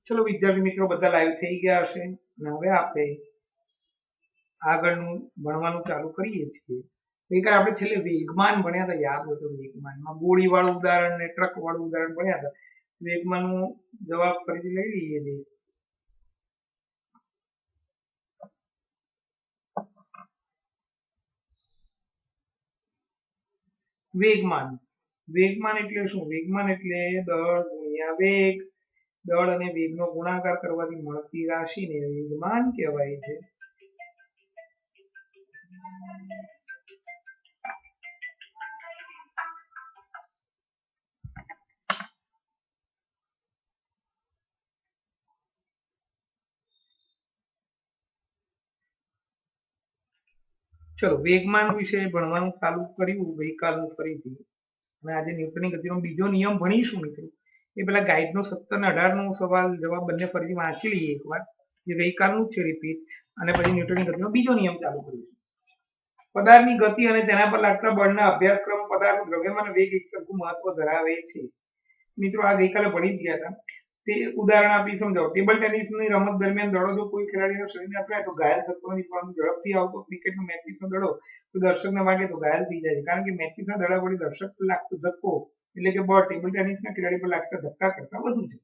चलो विद्यार्थी मित्रों बधा लाइव थई गया हशे અને હવે આપણે આગળનું ભણવાનું ચાલુ કરીએ છીએ। ગઈકાલે આપણે છેલ્લે વેગમાન ભણ્યા હતા, યાદ હોય તો વેગમાનમાં ગોળીવાળું ઉદાહરણ ને ટ્રક વાળું ઉદાહરણ ભણ્યા હતા। વેગમાનનો જવાબ ફરીથી લઈ લઈએ છીએ। વેગમાન વેગમાન એટલે શું? વેગમાન એટલે દળ ગુણ્યા વેગ, દળ અને વેગનો ગુણાકાર કરવાથી મળતી રાશિને વેગમાન કહેવાય છે। ચલો વેગમાન વિશે ભણવાનું ચાલુ કર્યું ગઈકાલનું ફરીથી, અને આજે ન્યૂટનની ગતિનો બીજો નિયમ ભણીશું મિત્રો। એ પેલા ગાઈડનો 17 અને 18નો સવાલ જવાબ બંને ફરીથી વાંચી લઈએ એકવાર, જે ગઈકાલનું છે રિપીટ, અને પછી ન્યૂટનની ગતિનો બીજો નિયમ ચાલુ કરીશું। પદાર્થની ગતિ અને તેના પર લાગતા બળના અભ્યાસક્રમ પદાર્થનું દ્રવ્યમાન વેગ એક સરખું મહત્વ ધરાવે છે। મિત્રો આ ગઈકાલે ભણી જ ગયા હતા। તે ઉદાહરણ આપી સમજાવો। ટેબલ ટેનિસની રમત દરમિયાન દડો જો કોઈ ખેલાડીના શરીરને અથડાય તો ઘાયલ થતો નથી, પરંતુ ઝડપથી આવતો ક્રિકેટનો મેચિસનો દડો કોઈ દર્શકને વાગે તો ઘાયલ થઈ જાય છે, કારણ કે મેચિસના દડા વડે દર્શક પર લાગતો ધક્કો એટલે કે બળ ટેબલ ટેનિસના ખેલાડી પર લાગતા ધક્કા કરતા વધુ છે।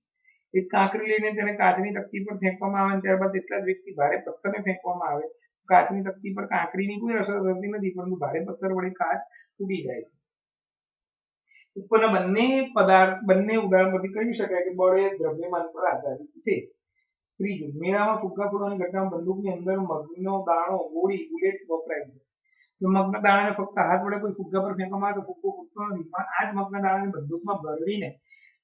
એક કાંકરી લઈને તેને કાચની તકતી પર ફેંકવામાં આવે, ત્યારબાદ તેટલા જ વેગથી ભારે પથ્થરને ફેંકવામાં આવે, કાચની તકતી પર કાંકરીની કોઈ અસર થતી નથી, પરંતુ ભારે પથ્થર વડે કાચ તૂટી જાય છે। ઉપરના બંને ઉદાહરણ પરથી કહી શકાય કે બળ એ દ્રવ્યમાન પર આધારિત છે। ત્રીજું, મેળામાં ફુગ્ગા ફોડવાની ઘટનામાં બંદૂકની અંદર મગનો દાણો ગોળી બુલેટ વપરાય છે। જો મગના દાણાને ફક્ત હાથ વડે કોઈ ફુગ્ગા પર ફેંકવામાં આવે તો ફુગ્ગો ફૂટતો નથી, પણ આ જ મગના દાણાને બંદૂકમાં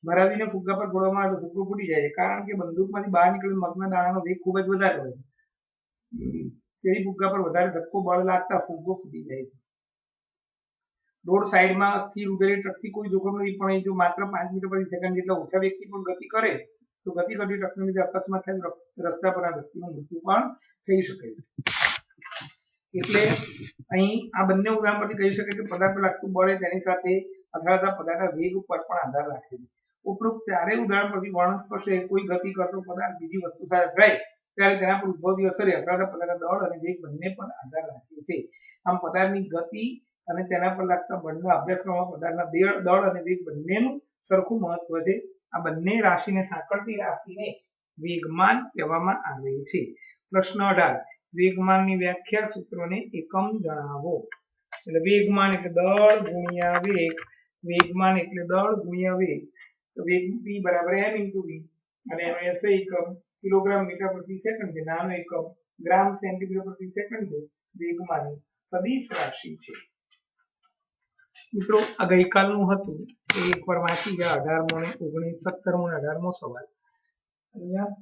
ભરાવીને ફુગ્ગા પર ફોડવામાં આવે તો ફુગ્ગો ફૂટી જાય છે, કારણ કે બંદૂકમાંથી બહાર નીકળેલ મગના દાણાનો વેગ ખૂબ જ વધારે હોય છે, તેથી ફુગ્ગા પર વધારે ધક્કો બળ લાગતા ફુગ્ગો ફૂટી જાય છે। રોડ સાઈડમાં સ્થિર ઉભેલી ટ્રકથી કોઈ જોખમ નથી, પણ જો માત્ર 5 મીટર પ્રતિ સેકન્ડ જેટલા ઓછા વેગથી પણ ગતિ કરે તો ગતિ કરતી ટ્રકને લીધે અકસ્માત થાય, રસ્તા પર આ વ્યક્તિનું મૃત્યુ પણ થઈ શકે છે। એટલે અહીં આ બંને ઉદાહરણ પરથી કહી શકાય કે પદાર્થ પર લાગતું બળ એ તેની સાથે અથડાતા પદાર્થના વેગ ઉપર પણ આધાર રાખે છે। ઉપરોક્ત ચારેય ઉદાહરણ પરથી વર્ણન સ્પષ્ટ છે, કોઈ ગતિ કરતો પદાર્થ બીજી વસ્તુ સાથે અથડાય ત્યારે તેના પર ઉદ્ભવતી અસરે અથડાતા પદાર્થના દળ અને વેગ બંને પર આધાર રાખે છે। આમ પદાર્થની ગતિ અને તેના પર લાગતા બળના અભ્યાસક્રમમાં પદાર્થના દળ અને વેગ બંનેનું સરખું મહત્વ છે। આ બંને રાશિને સાંકળતી રાશિને વેગમાન કહેવામાં આવે છે। પ્રશ્ન 18, વેગમાનની વ્યાખ્યા સૂત્રોને એકમ જણાવો। એટલે વેગમાન એટલે દળ ગુણ્યા વેગ, વેગમાન એટલે દળ ગુણ્યા વેગ, તો વેગ p બરાબર m * v, અને એનો SI એકમ કિલોગ્રામ મીટર પ્રતિ સેકન્ડ છે, નાનો એકમ ગ્રામ સેન્ટીમીટર પ્રતિ સેકન્ડ છે। વેગમાનની સદિશ રાશિ છે। મિત્રો આ ગઈકાલનું હતું એ એકવાર વાંચી ગયા, 18મો ને 19, 17મો ને 18મો સવાલ। અહીંયા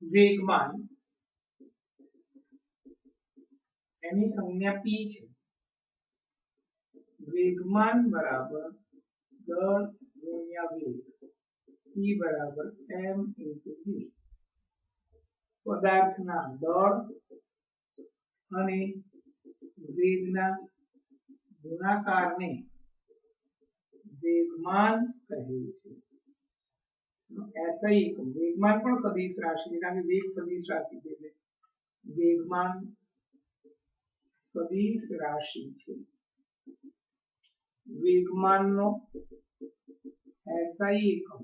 વેગમાન એની સંજ્ઞા p છે। વેગમાન બરાબર દળ ગુણ્યા વેગ, p બરાબર m * v। પદાર્થના દળ અને વેગના ગુણાકારને વેગમાન કહે છે। SI એકમ વેગમાન પણ સદિશ રાશિ છે, કારણ કે વેગ સદિશ રાશિ છે, એટલે વેગમાન સદિશ રાશિ છે। વેગમાનનો SI એકમ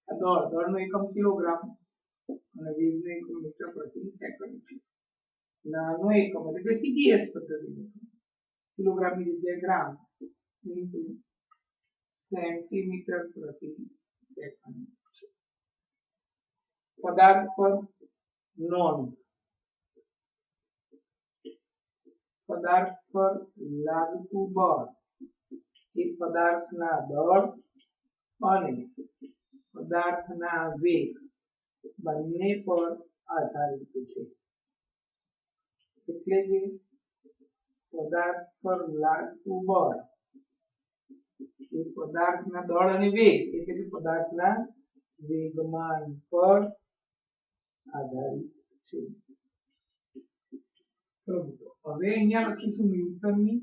દળનો એકમ કિલોગ્રામ અને વેગનો એકમ મીટર પ્રતિ સેકન્ડ છે। નાનો એકમ એટલે કે CGS પદ્ધતિનો કિલોગ્રામની જગ્યાએ ગ્રામ ઇન્ટુ સેન્ટીમીટર પ્રતિ સેકન્ડ છે। પદાર્થ પર નોંધ, પદાર્થ પર લાગતું બળ એ પદાર્થના દળ અને પદાર્થના વેગ બંને પર આધારિત છે। એટલે કે પદાર્થ પર લાગતું બળ એ પદાર્થના દળ અને વેગ એટલે કે પદાર્થના વેગમાન પર આધારિત છે. હવે અહીંયા લખીશું ન્યૂટનની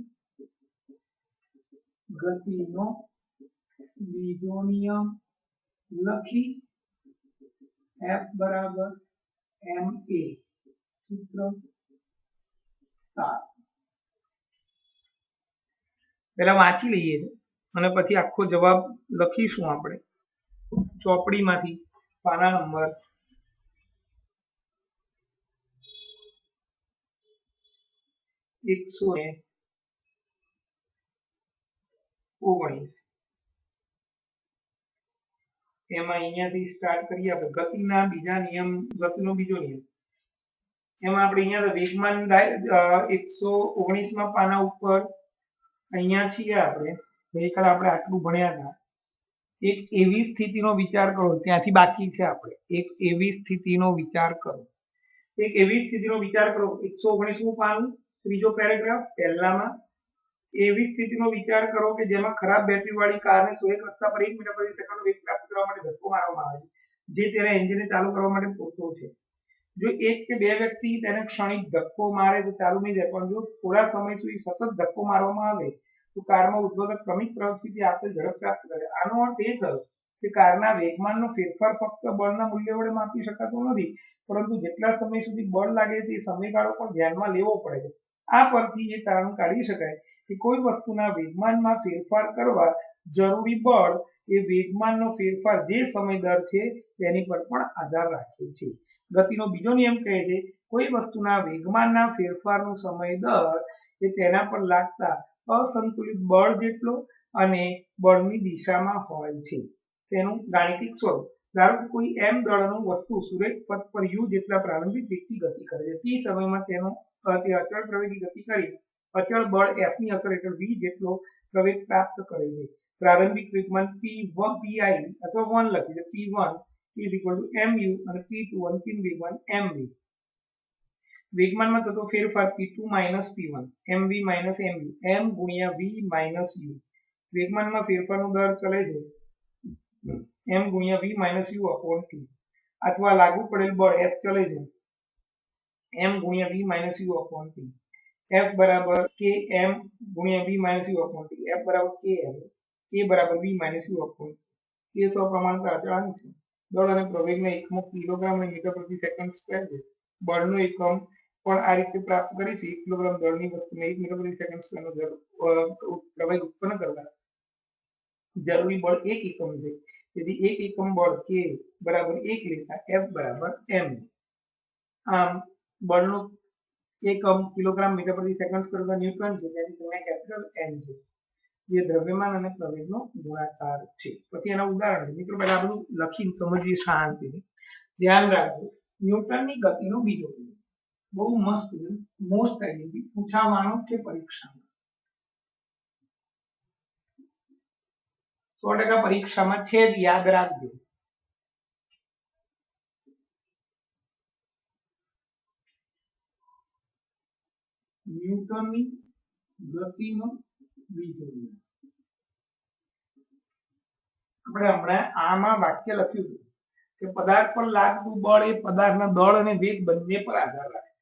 ગતિનો બીજો નિયમ લખી F બરાબર ma સૂત્ર 7 પહેલા વાંચી લઈએ અને પછી આખો જવાબ લખીશું આપણે ચોપડીમાંથી પાના નંબર 119 એમાં અહીંયાથી સ્ટાર્ટ કરીએ આપણે ગતિના બીજા નિયમ ગતિનો બીજો નિયમ એમાં આપણે અહીંયા વેગમાન 119 માં પાના ઉપર અહીંયા છીએ આપણે ગઈકાલે આપણે આટલું ભણ્યા હતા એક એવી સ્થિતિનો વિચાર કરો ત્યાંથી બાકી છે આપણે એક એવી સ્થિતિનો વિચાર કરો 119મું પાનું ત્રીજો પેરેગ્રાફ પહેલામાં એવી સ્થિતિનો વિચાર કરો કે જેમાં ખરાબ બેટરી વાળી કારને 100 રસ્તા પર 1 મીટર પ્રતિ સેકન્ડનો વેગ પ્રાપ્ત કરવા માટે ધક્કો મારવામાં આવે છે જે તેના એન્જિનને ચાલુ કરવા માટે પૂરતો છે. જો એક કે બે વ્યક્તિ તેને ક્ષણિક ધક્કો મારે તો ચાલુ નહીં થાય, પણ જો થોડા સમય સુધી સતત ધક્કો મારવામાં આવે તો કારમાં ઉદ્ભવતા ક્રમિક પ્રવૃત્તિથી આપેલ ઝડપ પ્રાપ્ત કરે. આનો અર્થ એ થયો કે કારના વેગમાનનો ફેરફાર ફક્ત બળના મૂલ્ય વડે માપી શકાતો નથી, પરંતુ જેટલા સમય સુધી બળ લાગે તે સમયગાળો પણ ધ્યાનમાં લેવો પડે છે. આ પરથી એ તારણ કાઢી શકાય કે કોઈ વસ્તુના વેગમાનમાં ફેરફાર કરવા જરૂરી બળ એ વેગમાનનો ફેરફાર જે સમય દર છે તેની પર પણ આધાર રાખે છે. ગતિનો બીજો નિયમ કહે છે કોઈ વસ્તુના વેગમાનના ફેરફારનો સમય દર એ તેના પર લાગતા અસંતુલિત બળ જેટલો અને બળની દિશામાં હોય છે. તેનું ગાણિતિક સ્વરૂપ ધારો કે કોઈ m દળનું વસ્તુ સુરેખ પથ પર u જેટલા પ્રારંભિક વેગથી ગતિ કરે છે. તે સમયમાં તે અચળ પ્રવેગી ગતિ કરી અચળ બળ F ની અસર હેઠળ v જેટલો પ્રવેગ પ્રાપ્ત કરે છે. પ્રારંભિક વેગમાન p1 pi અથવા 1 લખી છે. p1 mu અને p2 અંતિમ વેગમાન mv. વેગમાનમાં થતો ફેરફાર p2 p1 mv mu m ગુણ્યા v u. વેગમાનમાં ફેરફારનો દર ચલે છે m ગુણ્યા v u/t અથવા લાગુ પડેલ બળ F ચલે છે m ગુણ્યા v u/t. F બરાબર km ગુણ્યા v u/t. F બરાબર km k બરાબર v u/t. k સપ્રમાણતા અચળાંક છે. દળ અને પ્રવેગના એકમો કિલોગ્રામ અને મીટર પ્રતિ સેકન્ડ સ્ક્વેર છે. બળનો એકમ પણ આ રીતે પ્રાપ્ત કરીશું. 1 કિલોગ્રામ દળની વસ્તુને 1 મીટર પ્રતિ સેકન્ડ સ્ક્વેરનો પ્રવેગ ઉત્પન્ન કરવા જરૂરી બળ 1 એકમ છે. તેથી 1 એકમ બળ k બરાબર 1 લેતા F બરાબર m. આમ બળનો એકમ કિલોગ્રામ મીટર પ્રતિ સેકન્ડ સ્ક્વેર ન્યૂટન છે. તેની સંજ્ઞા કેપિટલ N છે જે દ્રવ્યમાન અને પ્રવેગનો ગુણાકાર છે. પછી એના ઉદાહરણ છે. મિત્રો પહેલા આ બધું લખીને સમજીએ શાંતિથી. ધ્યાન રાખજો ન્યૂટનની ગતિનો બીજો નિયમ બહુ મસ્ત મોસ્ટ આઈએમપી પૂછાવાનો છે પરીક્ષામાં 100% પરીક્ષામાં છે જ યાદ રાખજો. ન્યૂટનની ગતિનો બીજો નિયમ આપણે હમણાં આમાં વાક્ય લખ્યું કે પદાર્થ પર લાગતું બળ એ પદાર્થના દળ અને વેગ બંને પર આધાર રાખે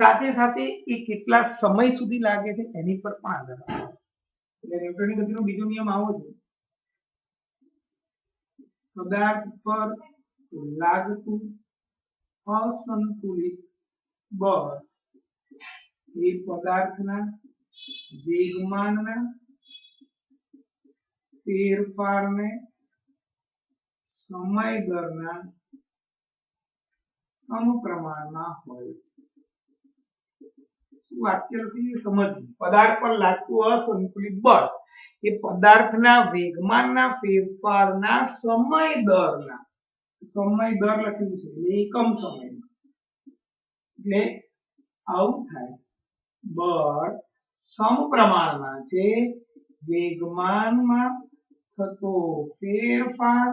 સાથે સાથે એ કેટલા સમય સુધી લાગે છે એની પર પણ આધાર રાખે. એટલે ન્યૂટનની ગતિનો બીજો નિયમ આવો છે પદાર્થ પર લાગતું અસંતુલિત બળ એ પદાર્થના વેગમાનના ફેરફારને સમય દરના સમપ્રમાણમાં હોય છે. શું વાક્ય લખી સમજવું. પદાર્થ પર લાગતું અસંતુલિત બળ એ પદાર્થના વેગમાનના ફેરફારના સમય દરના સમય દર લખ્યું છે એકમ સમયમાં. એટલે આવું થાય બળ સમપ્રમાણમાં છે વેગમાનમાં થતો ફેરફાર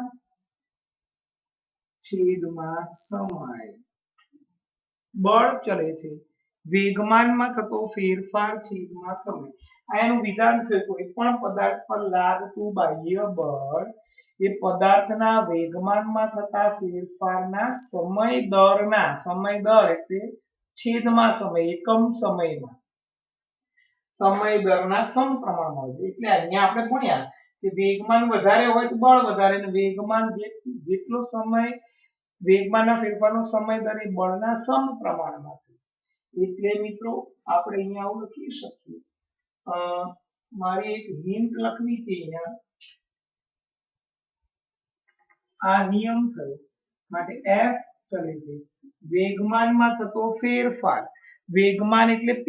છેદમાં સમય. બળ ચલે છે વેગમાનમાં થતો ફેરફાર છેદમાં સમય. આ એનું વિધાન છે. કોઈ પણ પદાર્થ પર લાગતું બાહ્ય બળ એ પદાર્થના વેગમાનમાં થતા ફેરફારના સમય દર એટલે છેદમાં સમય, એકમ સમયમાં સમય દરના સમપ્રમાણમાં હોય. એટલે અહીંયા આપણે ભણ્યા કે વેગમાન વધારે હોય તો બળ વધારે, અને વેગમાન જેટલો સમય વેગમાનના ફેરફારનો સમય દર એ બળના સમપ્રમાણમાં છે. એટલે મિત્રો આપણે અહીંયા આવું લખી શકીએ. મારે એક હિન્ટ લખવી હતી અહીંયા. આ નિયમ થયો માટે F ચલે છે. વેગમાનમાં થતો ફેરફાર, વેગમાન એટલે p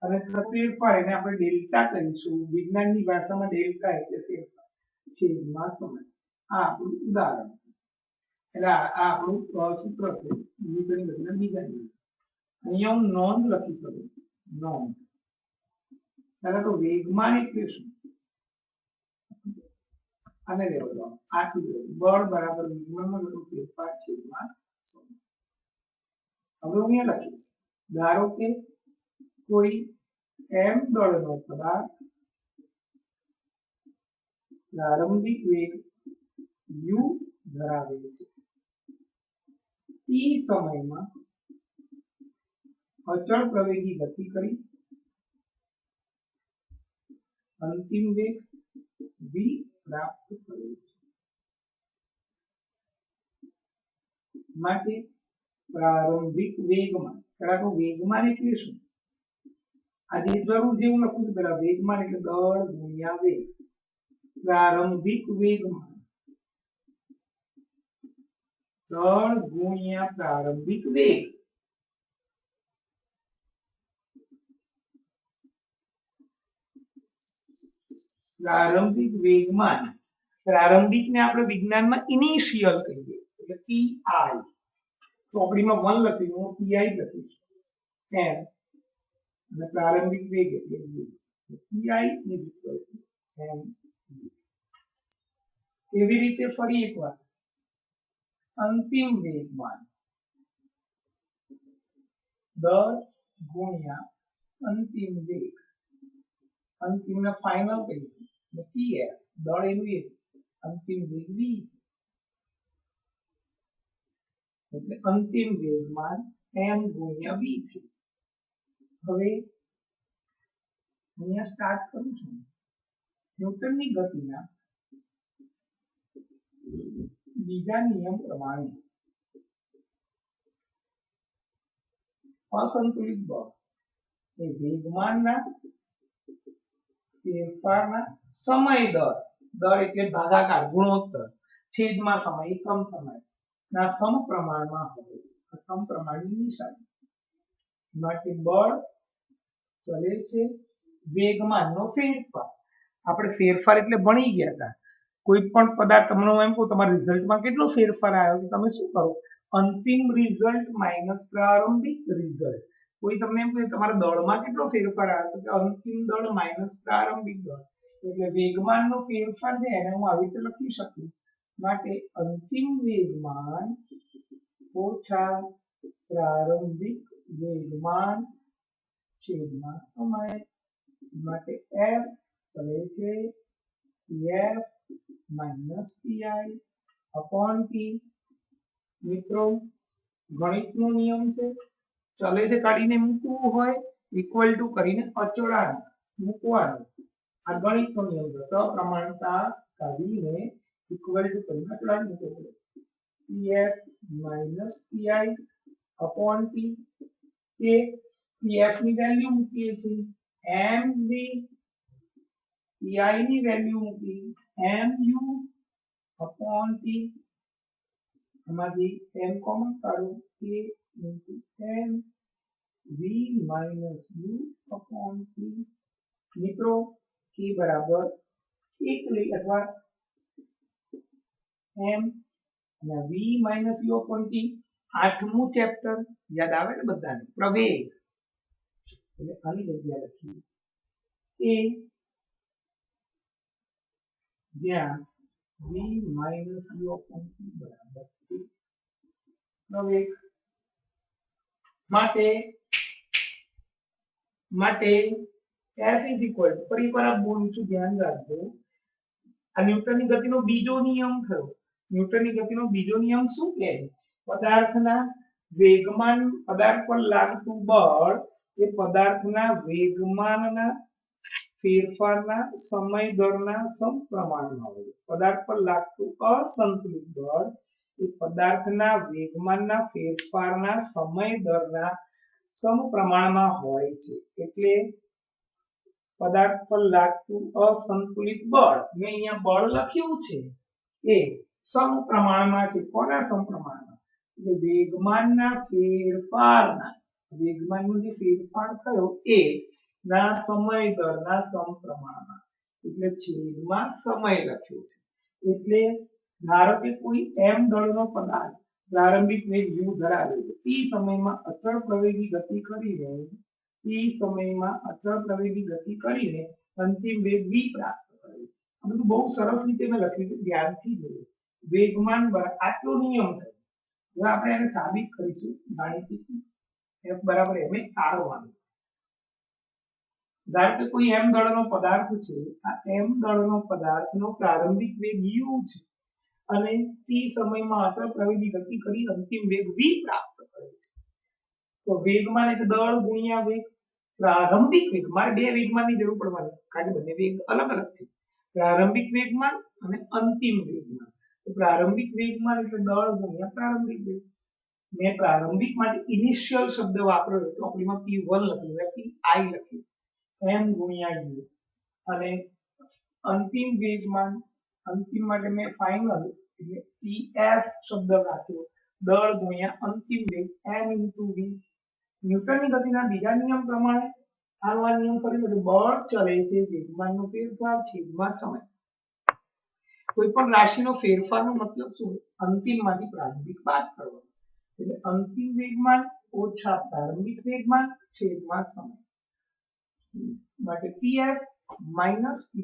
અને ફેરફાર એને આપણે ડેલ્ટા કહીશું. વિજ્ઞાનની ભાષામાં ડેલ્ટા એટલે ફેરફાર છેદમાં સમય. આ આપણું ઉદાહરણ, એટલે આ આપણું સૂત્ર છે ન્યૂટનની ગતિના બીજા નિયમ. અહીંયા હું નોંધ લખી શકું. નોંધ પહેલા તો વેગમાન એટલે શું, અને લેવલ આટલું બળ બરાબર વેગમાનમાં થતો ફેરફાર છેદમાં સમય. હવે હું અહીંયા લખીશ. ધારો કે કોઈ m દળનો પદાર્થ પ્રારંભિક વેગ u ધરાવે છે. t સમયમાં અચળ પ્રવેગી ગતિ કરી અંતિમ વેગ v પ્રાપ્ત કરે છે. માટે પ્રારંભિક વેગમાન, તો વેગમાન એટલે શું? આજે જરૂર જેવું લખું છું પેલા. વેગમાન એટલે દળ ગુણ્યા વેગ. પ્રારંભિક વેગમાન દળ ગુણ્યા પ્રારંભિક વેગ. પ્રારંભિક વેગમાન, પ્રારંભિકને આપણે વિજ્ઞાનમાં ઇનિશિયલ કહીએ એટલે પી આઈ. ચોપડીમાં 1 લખ્યું, હું પી આઈ લખીશ m, અને પ્રારંભિક વેગ એટલે P I is equal to m. એવી રીતે ફરી એકવાર અંતિમ વેગમાન દળ ગુણ્યા અંતિમ વેગ. અંતિમને ફાઇનલ કહીશું એટલે pf, દળ એનું એ, અંતિમ વેગ v એટલે અંતિમ વેગમાન m ગુણ્યા v છે. હવે અહીંયા સ્ટાર્ટ કરું છું. ન્યૂટનની ગતિના બીજા નિયમ પ્રમાણે અસંતુલિત બળ એ વેગમાનના ફેરફારના સમય દર એટલે ભાગાકાર ગુણોત્તર છેદમાં સમય એકમ સમય ના સમપ્રમાણમાં હોય. સમપ્રમાણની નિશાની માટે બળ ચલે છે વેગમાનનો ફેરફાર. આપણે ફેરફાર એટલે ભણી ગયા હતા. કોઈ પણ પદાર્થ તમને એમ કહું તમારા રિઝલ્ટમાં કેટલો ફેરફાર આવ્યો તો તમે શું કરો, અંતિમ રિઝલ્ટ માઇનસ પ્રારંભિક રિઝલ્ટ. કોઈ તમને એમ કહે તમારા દળમાં કેટલો ફેરફાર આવ્યો તો અંતિમ દળ માઇનસ પ્રારંભિક દળ. એટલે વેગમાનનો ફેરફાર છે એને હું આવી રીતે લખી શકું. માટે અંતિમ વેગમાન ઓછા પ્રારંભિક વેગમાન છેદમાં સમય. માટે f ચલે છે pf minus pi upon t. મિત્રો ગણિતનો નિયમ છે, ચલે છે કાઢીને મૂકવું હોય, ઇક્વલ ટુ કરીને અચળાંક મૂકવાનું. આ ગણિતનો નિયમ છે. સપ્રમાણતા કાઢીને ઇક્વલ ટુ કરીને અચળાંક મૂકવો પડે. pf minus pi upon t. કે pf ની વેલ્યુ મૂકીએ છીએ mv, pi ની વેલ્યુ મૂકી mu અપોન t. આમાંથી m કોમન કાઢો k into m v minus u upon t. મિત્રો k બરાબર 1 લઈ અથવા m અને v minus u upon t. 8મું ચેપ્ટર યાદ આવે ને બધાને, પ્રવેગ. એટલે આની જગ્યા લખીએ a જ્યાં v minus u upon t બરાબર પ્રવેગ. માટે માટે F ઇઝ ઇક્વલ ટુ, ફરી વાર બોલું છું ધ્યાન રાખજો, આ ન્યૂટનની ગતિનો બીજો નિયમ થયો. ન્યૂટનની ગતિનો બીજો નિયમ શું કહે છે? પદાર્થના વેગમાન, પદાર્થ પર લાગતું બળ એ પદાર્થના વેગમાનના ફેરફારના સમય દરના સમપ્રમાણમાં હોય. પદાર્થ પર લાગતું અસંતુલિત બળ એ પદાર્થના વેગમાનના ફેરફારના સમય દરના સમપ્રમાણમાં હોય છે. એટલે પદાર્થ પર લાગતું અસંતુલિત બળ, મેં અહીંયા બળ લખ્યું છે એ સમપ્રમાણમાં છે. કોના સમપ્રમાણમાં? એટલે વેગમાનના ફેરફારના, વેગમાનનો જે ફેરફાર થયો એ ના સમય દરના સમપ્રમાણમાં, એટલે છેદમાં સમય લખ્યો છે. એટલે ધારો કે કોઈ m દળનો પદાર્થ પ્રારંભિક વેગ u ધરાવે છે, t સમયમાં અચળ પ્રવેગી ગતિ કરીને, t સમયમાં અચળ પ્રવેગી ગતિ કરીને અંતિમ વેગ v પ્રાપ્ત કરે છે. આ બધું બહુ સરસ રીતે મેં લખ્યું છે, ધ્યાનથી જોજો. વેગમાન આટલો નિયમ છે. હવે આપણે એને સાબિત કરીશું ગાણિતિક. f બરાબર ma r1. ધારો કે કોઈ m દળનો પદાર્થ છે, આ m દળનો પદાર્થનો પ્રારંભિક વેગ u છે અને t સમયમાં અચળ પ્રવેગી ગતિ કરી અંતિમ વેગ v પ્રાપ્ત કરે છે. તો વેગમાન એટલે દળ ગુણ્યા વેગ. પ્રારંભિક વેગ, મારે બે વેગમાનની જરૂર પડવાની, કારણ કે બંને વેગ અલગ અલગ છે. પ્રારંભિક વેગમાન અને અંતિમ વેગમાન. તો પ્રારંભિક વેગમાન એટલે દળ ગુણ્યા પ્રારંભિક વેગ. મેં પ્રારંભિક માટે ઇનિશિયલ શબ્દ વાપર્યો, તો આપણીમાં p1 લખ્યું, pi લખ્યું, m ગુણ્યા u. અને અંતિમ વેગમાન, અંતિમ માટે મેં ફાઇનલ એટલે pf શબ્દ રાખ્યો, દળ ગુણ્યા અંતિમ વેગ m into v. ન્યૂટનની ગતિના બીજા નિયમ પ્રમાણે આનો આ નિયમ ફરી બધું, બળ ચલે છે વેગમાનનો ફેરફાર છેદમાં સમય. કોઈ પણ રાશિનો ફેરફારનો મતલબ શું? અંતિમમાંથી પ્રારંભિક બાદ કરવાનો. એટલે અંતિમ વેગમાન ઓછા પ્રારંભિક વેગમાન છેદમાં સમય. માટે pf minus pi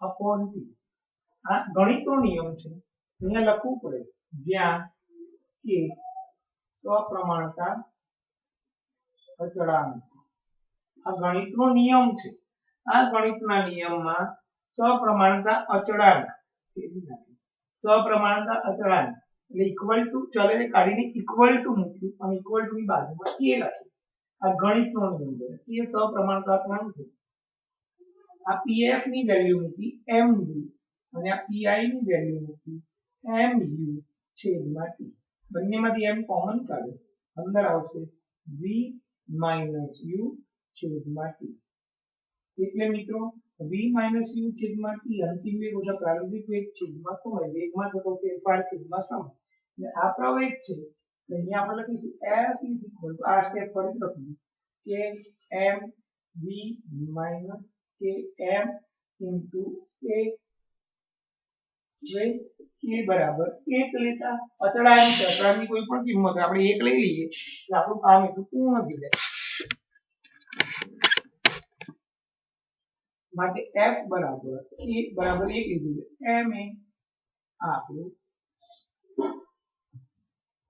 upon t. આ ગણિતનો નિયમ છે, અહીંયા લખવું પડે, જ્યાં કે સપ્રમાણતા અચળાંક છે. આ ગણિતનો નિયમ છે. આ ગણિતના નિયમમાં સપ્રમાણતા અચળાંક, સપ્રમાણતા અચળાંક એટલે ઇક્વલ ટુ, ચલને કાઢીને ઇક્વલ ટુ મૂક્યું અને ઇક્વલ ટુ ની બાજુમાં k લખ્યું. આ ગણિતનો નિયમ છે, એ સપ્રમાણતા અચળાંક છે. આ pf ની વેલ્યુ મૂકી mv અને આ pi ની વેલ્યુ મૂકી mu છેદમાં t. બંનેમાંથી m કોમન કાઢો, અંદર આવશે v minus u છેદમાં t. એટલે મિત્રો v minus u છેદમાં t અંતિમ વેગ ઓછા પ્રારંભિક વેગ છેદમાં સમય, વેગમાં થતો ફેરફાર છેદમાં સમય. એટલે આ પ્રવેગ છે. તો અહીંયા આપણે લખીશું f is equal to, આ સ્ટેપ ફરી લખીશું, કે m v minus k m into a k બરાબર 1 લેતા અચળાંક છે, અચળાંકની કોઈ પણ કિંમત આપણે 1 લઈ લઈએ એટલે આપણું કામ એટલું પૂર્ણ થઈ જાય. માટે f બરાબર 1 લીધું છે, m એ આપણું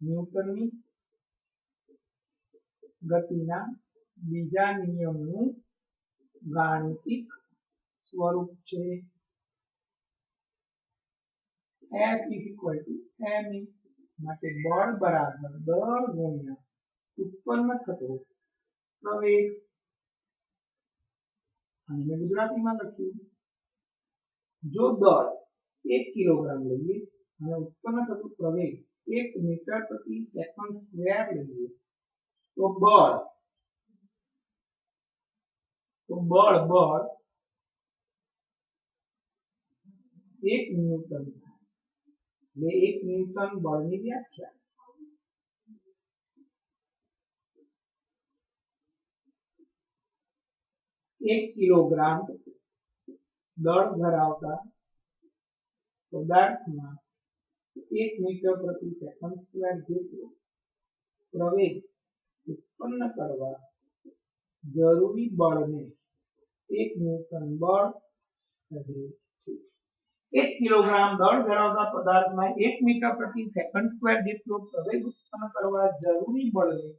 ન્યૂટનની ગતિના બીજા નિયમનું ગાણિતિક સ્વરૂપ છે. F is equal to ma. માટે બળ બરાબર દળ ગુણ્યા ઉત્પન્ન થતો પ્રવેગ. અને મેં ગુજરાતીમાં લખ્યું, જો દળ 1 કિલોગ્રામ લઈએ અને ઉત્પન્ન થતો પ્રવેગ 1 મીટર પ્રતિ સેકન્ડ સ્ક્વેર લઈએ, તો બળ 1 ન્યૂટન. એટલે 1 ન્યૂટન બળની વ્યાખ્યા, 1 કિલોગ્રામ દળ ધરાવતા પદાર્થમાં 1 મીટર પ્રતિ સેકન્ડ સ્ક્વેર જેટલો પ્રવેગ ઉત્પન્ન કરવા જરૂરી બળને 1 ન્યૂટન બળ કહે છે. 1 કિલોગ્રામ દળ ધરાવતા પદાર્થમાં 1 મીટર પ્રતિ સેકન્ડ સ્ક્વેર જેટલો પ્રવેગ ઉત્પન્ન કરવા જરૂરી બળને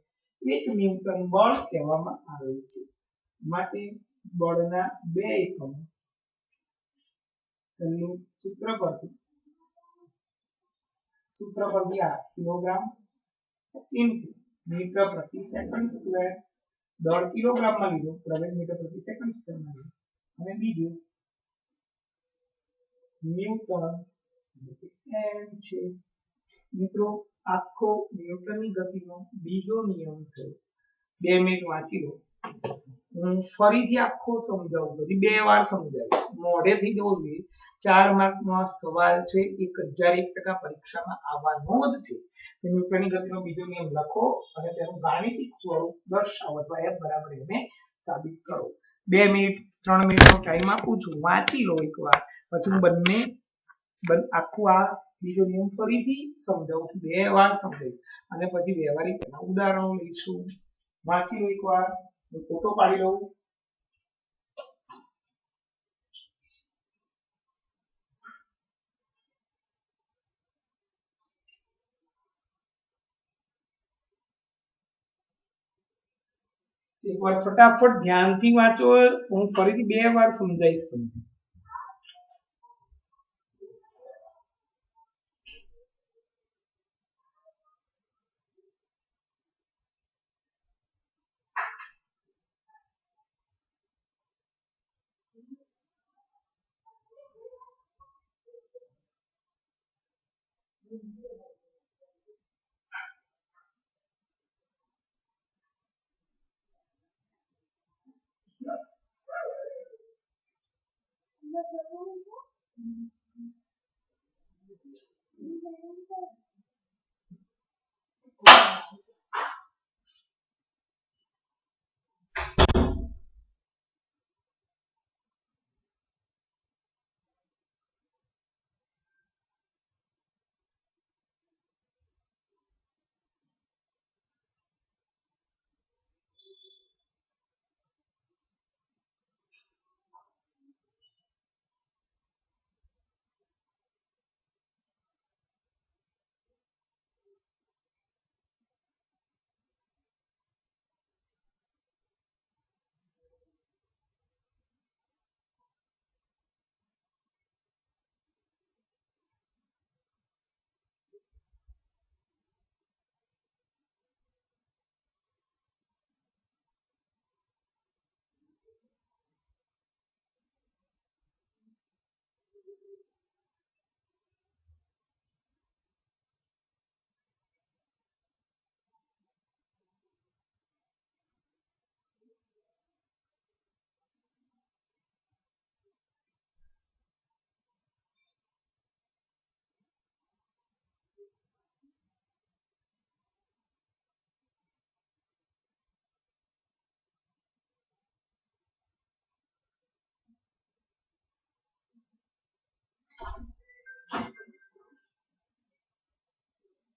1 ન્યૂટન બળ કહેવામાં આવે છે. માટે બળના બે એકમો તેનું સૂત્ર પરથી આ કિલોગ્રામ ઇન્ટુ મીટર પ્રતિ સેકન્ડ સ્ક્વેર દળ કિલોગ્રામમાં લીધો, પ્રવેગ મીટર પ્રતિ સેકન્ડ સ્ક્વેરમાં લીધો, અને બીજું ન્યૂટન એમ છે. મિત્રો આખો ન્યૂટનની ગતિનો બીજો નિયમ છે. 2 મિનિટ વાંચી લો. હું ફરીથી આખો સમજાવું, બધી 2 વાર સમજાવીશ, મોઢેથી જોવું જોઈએ. 4 માર્કનો સવાલ છે, 1001% પરીક્ષામાં આવવાનો જ છે. ન્યૂટનની ગતિનો બીજો નિયમ લખો અને તેનું ગાણિતિક સ્વરૂપ દર્શાવો અથવા F બરાબર એને સાબિત કરો. 2 મિનિટ 3 મિનિટનો ટાઈમ આપું છું, વાંચી લો એકવાર, પછી હું બંને આખું આ બીજો નિયમ ફરીથી સમજાવું છું, 2 વાર સમજાવીશ અને પછી વ્યવહારિક ઉદાહરણો લઈશું. વાંચી લો એકવાર, હું ફોટો પાડી લઉં. એકવાર ફટાફટ ધ્યાનથી વાંચો, હું ફરીથી 2 વાર સમજાવીશ તમને.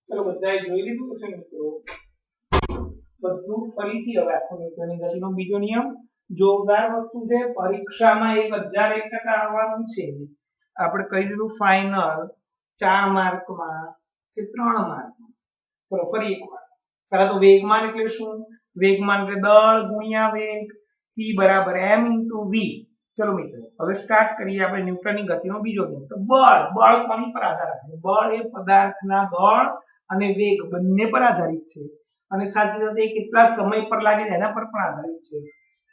ચલો બધાએ જોઈ લીધું હશે મિત્રો. બધું ફરીથી હવે આખો ન્યૂટનની ગતિનો બીજો નિયમ જોરદાર વસ્તુ છે, પરીક્ષામાં 1001% આવવાનું છે. આપણે કહી દીધું ફાઇનલ 4 માર્કમાં કે 3 માર્કમાં. ચલો ફરી એકવાર. પહેલા તો વેગમાન એટલે શું? વેગમાન એટલે દળ ગુણ્યા વેગ, p બરાબર m * v. ચલો મિત્રો હવે સ્ટાર્ટ કરીએ આપણે ન્યૂટનની ગતિનો બીજો નિયમ. તો બળ કોની પર આધાર રાખે? બળ એ પદાર્થના દળ અને વેગ બંને પર આધારિત છે, અને સાથે સાથે કેટલા સમય પર લાગે છે એના પર પણ આધારિત છે.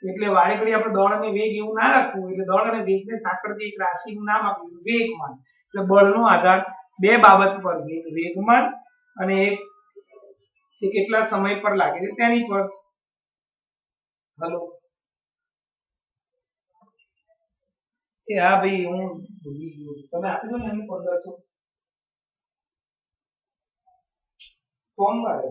એટલે વારે ઘડી આપણે દળ અને વેગ એવું ના રાખવું, એટલે દળ અને વેગને સાંકળતી એક રાશિનું નામ આપ્યું વેગમાન. એટલે બળનો આધાર 2 બાબત પર, વેગમાન અને એક કેટલા સમય પર લાગે છે તેની પર. હલો એ હા ભાઈ, હું ભૂલી ગયો, તમે આપી દો ને એમને 1500 સોમવારે.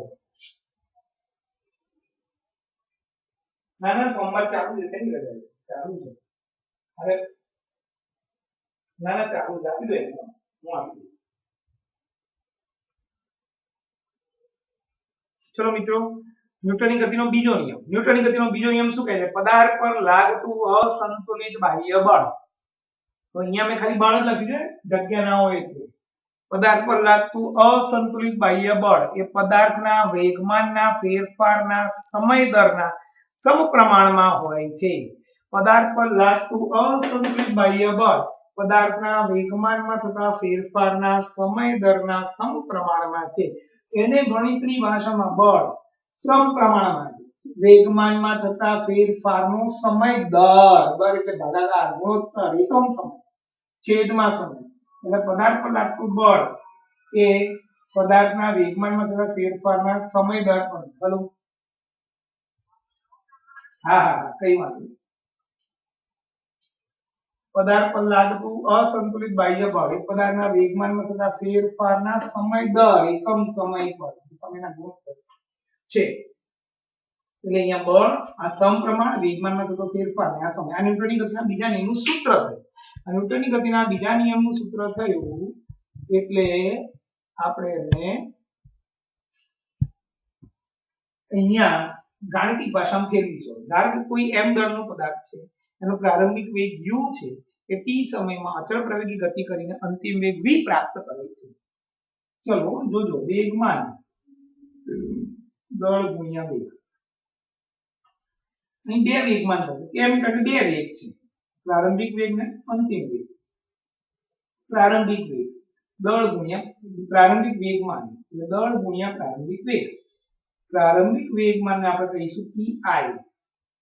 ના ના સોમવાર ચાલુ છે, શેની રજા છે? ચાલુ છે. અરે ના ના ચાલુ છે, આપી દો એમને, હું આપી દઉં. ચલો મિત્રો ન્યૂટનની ગતિનો બીજો નિયમ. ન્યૂટનની ગતિનો બીજો નિયમ શું કહે છે? પદાર્થ પર લાગતું અસંતુલિત બાહ્ય બળ. તો અહીંયા મેં ખાલી બળ જ લખ્યું છે, જગ્યા ના હોય એટલે. પદાર્થ પર લાગતું અસંતુલિત બાહ્ય બળ એ પદાર્થના વેગમાનના ફેરફારના સમય દરના સમપ્રમાણમાં હોય છે. પદાર્થ પર લાગતું અસંતુલિત બાહ્ય બળ પદાર્થના વેગમાનમાં થતા ફેરફારના સમય દરના સમપ્રમાણમાં છે. એને ગણિતની ભાષામાં બળ સમપ્રમાણમાં છે. વેગમાનમાં થતા ફેરફારનો સમય દર એટલે ભાગાકાર ગુણોત્તર એકમ સમય છેદમાં સમય એટલે પદાર્થ પર લાગતું બળ એ પદાર્થના વેગમાનમાં થતા ફેરફારના સમય દર પર હલો હા કઈ વાત નહીં. પદાર્થ પર લાગતું અસંતુલિત બાહ્ય બળ એ પદાર્થના વેગમાનમાં થતા ફેરફારના સમય દર એકમ સમય પર સમયના ગુણોત્તર છે. એટલે અહીંયા બળ આ સમપ્રમાણ વેગમાનમાં થતો ફેરફાર ને આ સમય આ ન્યૂટનની ગતિના બીજા નિયમનું સૂત્ર થયું. આ ન્યૂટનની ગતિના બીજા નિયમનું સૂત્ર થયું એટલે આપણે એને અહીંયા ગાણિતિક ભાષામાં ફેરવીશું. ધારો કે કોઈ m દળનો પદાર્થ છે, એનો પ્રારંભિક વેગ u છે કે t સમયમાં અચળ પ્રવેગી ગતિ કરીને અંતિમ વેગ v પ્રાપ્ત કરે છે. ચલો જોજો વેગમાન દળ ગુણ્યા વેગ. અહીં બે વેગમાન થશે. કેમ કે બે વેગ છે, પ્રારંભિક વેગ ને અંતિમ વેગ. પ્રારંભિક વેગ દળ ગુણ્યા પ્રારંભિક વેગમાન એટલે દળ ગુણ્યા પ્રારંભિક વેગ. પ્રારંભિક વેગમાનને આપણે કહીશું pi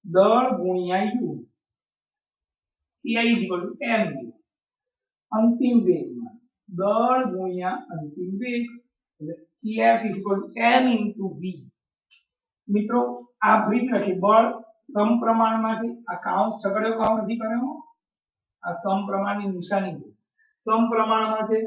દળ ગુણ્યા u. pi mv. અંતિમ વેગમાન દળ ગુણ્યા અંતિમ વેગ એટલે pf m v. મિત્રો આ ફરી રાખી બળ સમપ્રમાણમાં છે. આ કાઉન્ટ છગડ્યો કાઉન્ટ નથી કર્યો. આ સમપ્રમાણની નિશાની છે. સમપ્રમાણમાં છે.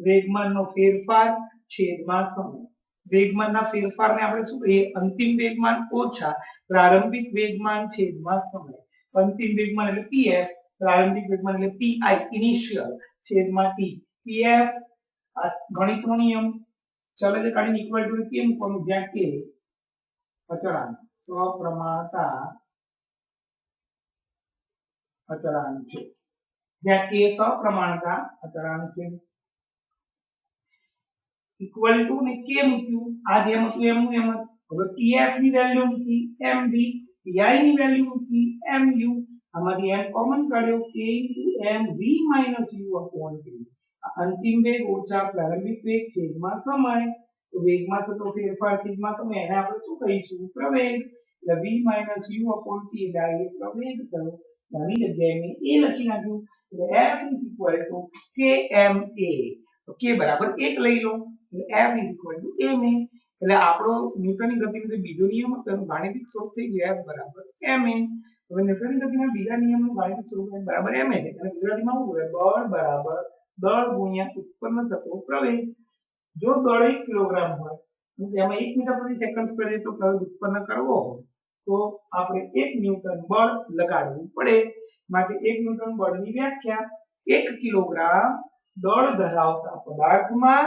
વેગમાનનો ફેરફાર છેદમાં સમય. વેગમાનના ફેરફારને આપણે શું કહીએ? અંતિમ વેગમાન ઓછા પ્રારંભિક વેગમાન છેદમાં સમય. અંતિમ વેગમાન એટલે pf, પ્રારંભિક વેગમાન એટલે pi ઇનિશિયલ છેદમાં t. pf આ ગણિતનો નિયમ ચલે છે કાઢીને ઇક્વલ ટુ કેમ કોનું જ્યાં કે અચળાંક સપ્રમાણતા અચળાંક છે. જ્યાં કે સપ્રમાણતા અચળાંક છે. ઇક્વલ ટુ ને કે મૂક્યું આ જેમ હતું એમનું એમ જ. હવે pf ની વેલ્યુ મૂકી mv, pi ની વેલ્યુ મૂકી mu. આમાંથી m કોમન કાઢ્યો k mv u/t. અંતિમ વેગ ઓછા પ્રારંભિક વેગ છેદમાં સમય. તો વેગમાં થતો ફેરફાર છેદમાં સમય એને આપણે શું કહીશું? પ્રવેગ. એટલે v u/t એટલે આ એક પ્રવેગ થયો. આની જગ્યાએ મેં a લખી નાખ્યું. એટલે f kma. તો k બરાબર 1 લઈ લો. એટલે f ma. એટલે આપણો ન્યૂટનની ગતિનો જે બીજો નિયમ હતો એનું ગાણિતિક સ્વરૂપ થઈ ગયું f બરાબર ma. હવે ન્યૂટનની ગતિના બીજા નિયમનું ગાણિતિક સ્વરૂપ બરાબર ma છે. અને ગુજરાતીમાં શું હોય? બળ બરાબર દળ ગુણ્યા ઉત્પન્ન થતો પ્રવેગ. જો દળ 1 કિલોગ્રામ હોય અને તેમાં 1 મીટર પ્રતિ સેકન્ડ સ્ક્વેર જેટલો પ્રવેગ ઉત્પન્ન કરવો હોય તો આપણે 1 ન્યૂટન બળ લગાડવું પડે. માટે 1 ન્યૂટન બળની વ્યાખ્યા 1 કિલોગ્રામ દળ ધરાવતા પદાર્થમાં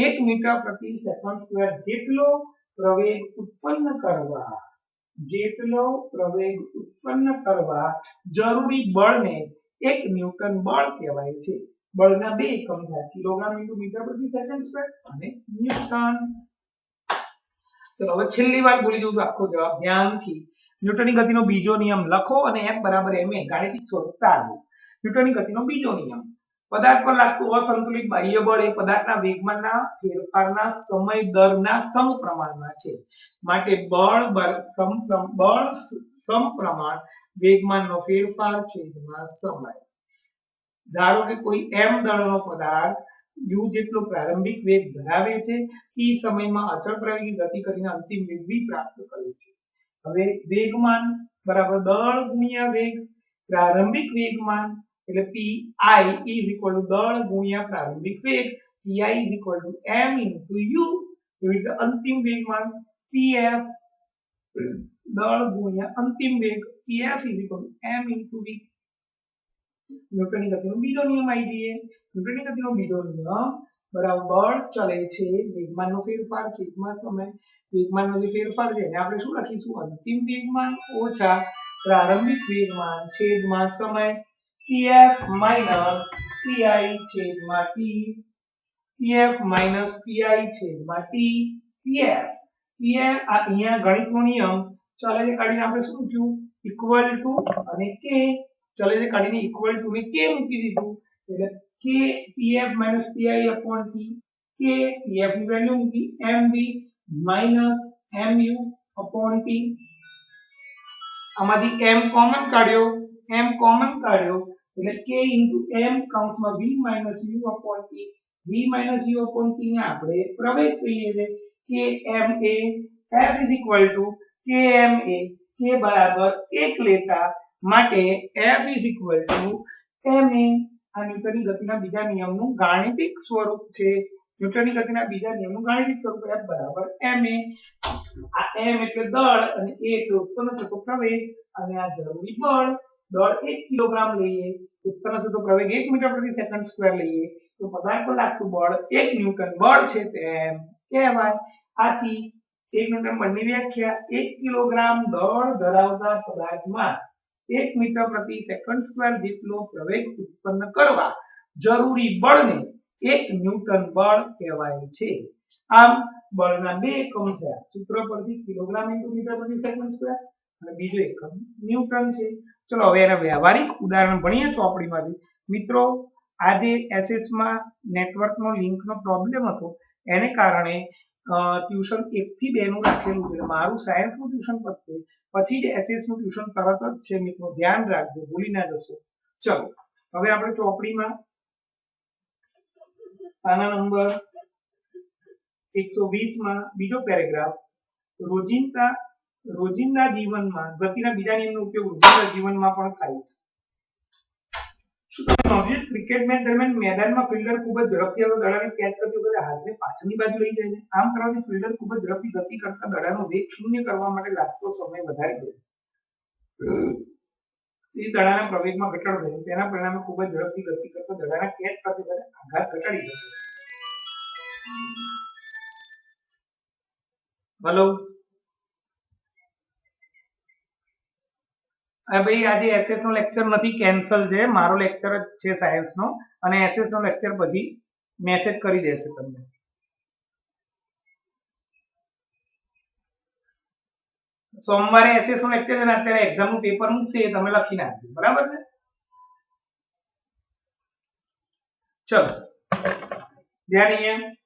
1 મીટર પ્રતિ સેકન્ડ સ્ક્વેર જેટલો પ્રવેગ ઉત્પન્ન કરવા જરૂરી બળને 1 ન્યૂટન બળ કહેવાય છે. બળના બે એકમ થાય કિલોગ્રામ * મીટર પ્રતિ સેકન્ડ સ્ક્વેર અને ન્યૂટન. ચલો હવે છેલ્લી વાર બોલી દઉં તો આખો જવાબ ધ્યાનથી. ન્યૂટનની ગતિનો બીજો નિયમ લખો અને f બરાબર ma ગાણિતિક સ્વરૂપ તારવો. ન્યૂટનની ગતિનો બીજો નિયમ પદાર્થ પર લાગતું અસંતુલિત બાહ્ય બળ એ પદાર્થના વેગમાનના ફેરફારના સમય દરના સમપ્રમાણમાં છે. માટે બળ સમપ્રમાણ વેગમાનનો ફેરફાર છેદમાં સમય. ધારો કે કોઈ m દળનો પદાર્થ u જેટલો પ્રારંભિક વેગ ધરાવે છે. t સમયમાં અચળ પ્રવેગી ગતિ કરીને અંતિમ વેગ v પ્રાપ્ત કરે છે. હવે વેગમાન બરાબર દળ ગુણ્યા વેગ. પ્રારંભિક વેગમાન એટલે pi દળ ગુણ્યા પ્રારંભિક વેગ. pi m u. એટલે અંતિમ વેગમાન pf દળ ગુણ્યા અંતિમ વેગ. pf m v. ન્યૂટનની ગતિનો બીજો નિયમ આવી જઈએ. ન્યૂટનની ગતિનો બીજો નિયમ બરાબર ચલે છે વેગમાનનો ફેરફાર છેદમાં સમય. વેગમાનનો જે ફેરફાર છે એને આપણે શું લખીશું? અંતિમ વેગમાન ઓછા પ્રારંભિક વેગમાન છેદમાં સમય. pf pi છેદમાં t. pf pi છેદમાં t. pf આ અહીંયા ગણિતનો નિયમ ચાલે છે કાઢીને આપણે શું મૂક્યું ઇક્વલ ટુ અને કે ચાલે છે કાઢીને ઇક્વલ ટુ ને કે મૂકી દીધું એટલે કે pf pi upon t કે pf ની વેલ્યુ મૂકી mv mu upon t આમાંથી m કોમન કાઢ્યો એટલે k m કૌંસમાં v u upon t v u upon t ને આપણે પ્રવેગ કહીએ છીએ કે m A f is equal to km a k બરાબર 1 લેતા માટે f is equal to ma આ ન્યૂટનની ગતિના બીજા નિયમનું ગાણિતિક સ્વરૂપ છે ન્યૂટનની ગતિના બીજા નિયમનું ગાણિતિક સ્વરૂપ f બરાબર ma આ m એટલે દળ અને a એટલે ઉત્પન્ન થતો પ્રવેગ અને આ જરૂરી બળ દળ 1 કિલોગ્રામ લઈએ ઉત્પન્ન થતો પ્રવેગ 1 મીટર પ્રતિ સેકન્ડ સ્ક્વેર લઈએ તો પદાર્થ પર લાગતું બળ 1 ન્યૂટન બળ છે તેમ કહેવાય આથી 1 ન્યૂટન બળની વ્યાખ્યા 1 કિલોગ્રામ દળ ધરાવતા પદાર્થમાં 1 મીટર પ્રતિ સેકન્ડ સ્ક્વેર જેટલો પ્રવેગ ઉત્પન્ન કરવા જરૂરી બળને 1 ન્યૂટન બળ કહેવાય છે આમ બળના બે એકમ થયા સૂત્ર પરથી કિલોગ્રામ * મીટર પ્રતિ સેકન્ડ સ્ક્વેર અને બીજો એકમ ન્યૂટન છે ચલો હવે એના વ્યવહારિક ઉદાહરણ ભણીએ ચોપડીમાંથી મિત્રો આજે એસએસ માં નેટવર્કનો લિંકનો પ્રોબ્લેમ હતો એને કારણે ટ્યુશન 1 થી 2 નું રાખેલું છે મારું સાયન્સ નું ટ્યુશન પતશે પછી જ એસએસ નું ટ્યુશન તરત જ છે મિત્રો ધ્યાન રાખજો ભૂલી ના જશો ચલો હવે આપણે ચોપડીમાં પાના નંબર 120 માં બીજો પેરેગ્રાફ રોજિંદા જીવનમાં ગતિના બીજા નિયમનો ઉપયોગ રોજિંદા જીવનમાં પણ થાય છે શું તમે નોંધ્યું ક્રિકેટ મેચ દરમિયાન મેદાનમાં ફિલ્ડર ખૂબ જ ઝડપથી દડાને કેચ કરતી વખતે હાથને પાછળની બાજુ લઈ જાય છે આમ કરવાથી ફિલ્ડર ખૂબ જ ઝડપથી ગતિ કરતા દડાનો વેગ શૂન્ય કરવા માટે લાગતો સમય વધારી દે છે એ દડાના પ્રવેગમાં ઘટાડો થાય છે તેના પરિણામે ખૂબ જ ઝડપથી ગતિ કરતા દડાના કેચ કરતી વખતે આઘાત ઘટાડી શકે છે હલો ભાઈ આજે એસએસ નો લેક્ચર નથી કેન્સલ છે મારો લેક્ચર જ છે સાયન્સ નો અને એસએસ નો લેક્ચર પછી મેસેજ કરી દેશે તમને સોમવારે એસએસ નો લેક્ચર છે ને અત્યારે એક્ઝામ નું પેપર મૂકશે એ તમે લખી નાખજો બરાબર છે ચલો ધ્યાન અહીંયા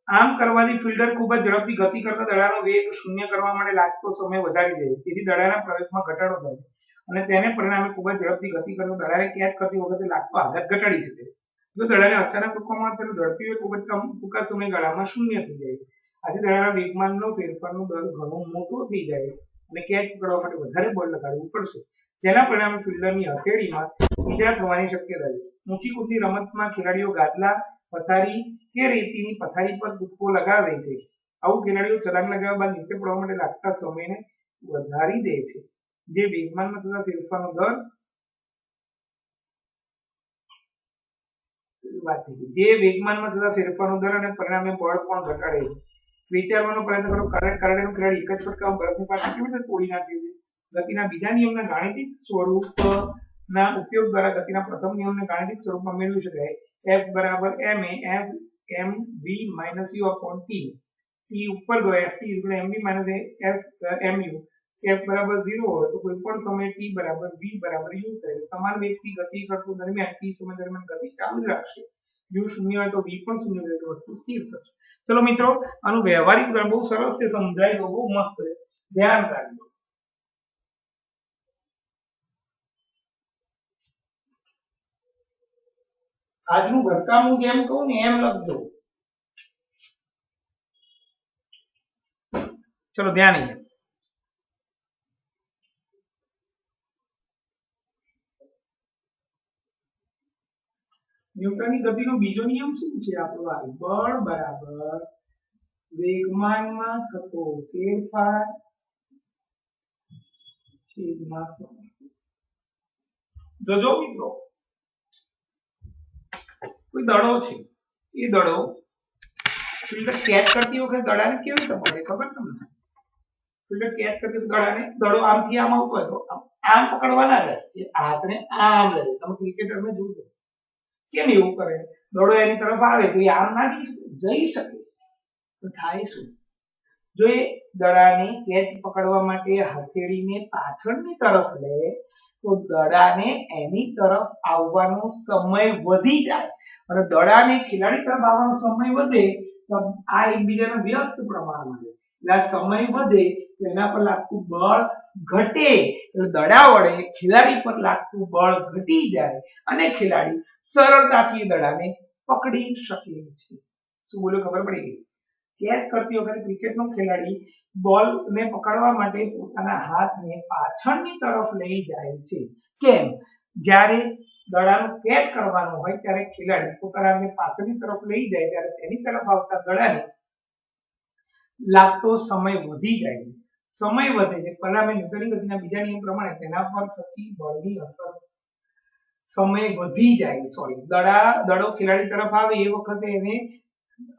આમ કરવાથી ફિલ્ડર ખૂબ જ ઝડપથી ગતિ કરતા દડાનો વેગ શૂન્ય કરવા માટે લાગતો સમય વધારી દે તેથી દડાના પ્રવેગમાં ઘટાડો થાય અને તેને પરિણામે ખૂબ જ ઝડપથી ગતિ કરતા દડાને કેચ કરતી વખતે લાગતો આઘાત ઘટાડી શકે જો દડાને અચાનક રોકવામાં આવે તો ઝડપી વેગ ખૂબ જ ટૂંકા સમયગાળામાં શૂન્ય થઈ જાય આથી દડાના વેગમાનનો ફેરફારનો દર ઘણો મોટો થઈ જાય અને કેચ પકડવા માટે વધારે બળ લગાડવું પડશે તેના પરિણામે ફિલ્ડરની હથેળીમાં ઈજા થવાની શક્યતા છે ઊંચી કૂદની રમતમાં ખેલાડીઓ ગાદલા પથારી કે રેતીની પથારી પર કૂદકો લગાવે છે આવું ખેલાડીઓ છલાંગ લગાવ્યા બાદ નીચે પડવા માટે લાગતા સમયને વધારી દે છે જે વેગમાનમાં થતા ફેરફારનો દર અને પરિણામે બળ પણ ઘટાડે છે વિચારવાનો પ્રયત્ન કરો કરંટનો ખેલાડી એક જ ફટકામાં બરફની પાટી કેવી રીતે તોડી નાખે છે ગતિના બીજા નિયમના ગાણિતિક સ્વરૂપના ઉપયોગ દ્વારા ગતિના પ્રથમ નિયમને ગાણિતિક સ્વરૂપમાં મેળવી શકાય f બરાબર ma f mv - u upon t t ઉપર ગયો f t mv - f mu f બરાબર 0 હોય તો કોઈ પણ સમય t બરાબર v બરાબર u થાય સમાન વેગથી ગતિ કરતો દરમિયાન t સમય દરમિયાન ગતિ ચાલુ રાખશે u શૂન્ય હોય તો v પણ શૂન્ય હોય તો વસ્તુ સ્થિર થશે ચલો મિત્રો આનું વ્યવહારિક ઉદાહરણ બહુ સરસ છે સમજાય તો બહુ મસ્ત છે ધ્યાન રાખજો આજનું ઘરકામ હું જેમ કહું ને એમ લખજો ચલો ધ્યાન અહીંયા ન્યૂટનની ગતિનો બીજો નિયમ શું છે આપણો આ બળ બરાબર વેગમાનમાં થતો ફેરફાર છેદમાં સમય જોજો મિત્રો કોઈ દડો છે એ દડો ફિલ્ડર કેચ કરતી વખતે દડાને કેવી રીતે પકડે ખબર તમને ફિલ્ડર કેચ કરતી દડાને દડો આમથી આમ આવતો હોય તો આમ પકડવાના રહે એ હાથને આમ લે તમે ક્રિકેટરને જોજો કેમ એવું કરે દડો એની તરફ આવે તો એ આમ ના જઈ શકે તો થાય શું જો એ દડાને કેચ પકડવા માટે હથેળીને પાછળની તરફ લે તો દડાને એની તરફ આવવાનો સમય વધી જાય અને દડાને ખેલાડી તરફ આવવાનો સમય વધે તો આ એકબીજાના વ્યસ્ત પ્રમાણમાં છે એટલે આ સમય વધે તો એના પર લાગતું બળ ઘટે એટલે દડા વડે ખેલાડી પર લાગતું બળ ઘટી જાય અને ખેલાડી સરળતાથી દડાને પકડી શકે છે શું બોલ્યો ખબર પડી ગઈ કેચ કરતી વખતે ક્રિકેટનો ખેલાડી બોલને પકડવા માટે પોતાના હાથને પાછળની તરફ લઈ જાય છે કેમ જ્યારે દડાનો કેચ કરવાનો હોય ત્યારે ખેલાડી પોતાના હાથને પાછળની તરફ લઈ જાય ત્યારે તેની તરફ આવતા દડાને લાગતો સમય વધી જાય છે સમય વધે છે પરિણામે ન્યૂટનની ગતિના બીજા નિયમ પ્રમાણે તેના પર થતી બળની અસર સમય વધી જાય દડો ખેલાડી તરફ આવે એ વખતે એને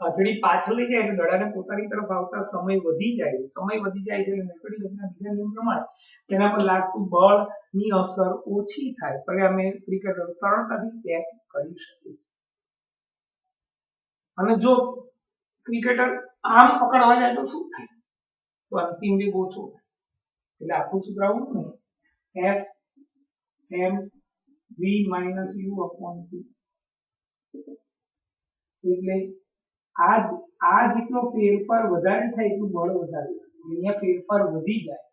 હથેળી પાછળ લઈ જાય એટલે દડાને પોતાની તરફ આવતા સમય વધી જાય છે ન્યૂટનની ગતિના બીજા નિયમ પ્રમાણે તેના પર લાગતું બળની અસર ઓછી થાય પરિણામે ક્રિકેટર સરળતાથી કેચ કરી શકે છે અને જો ક્રિકેટર આમ પકડવા જાય તો શું થાય તો અંતિમ વેગ ઓછો થાય એટલે આખું સૂત્ર આવું ને F m v - u upon t એટલે આ જેટલો ફેરફાર વધારે થાય એટલું બળ વધારે અહીંયા ફેરફાર વધી જાય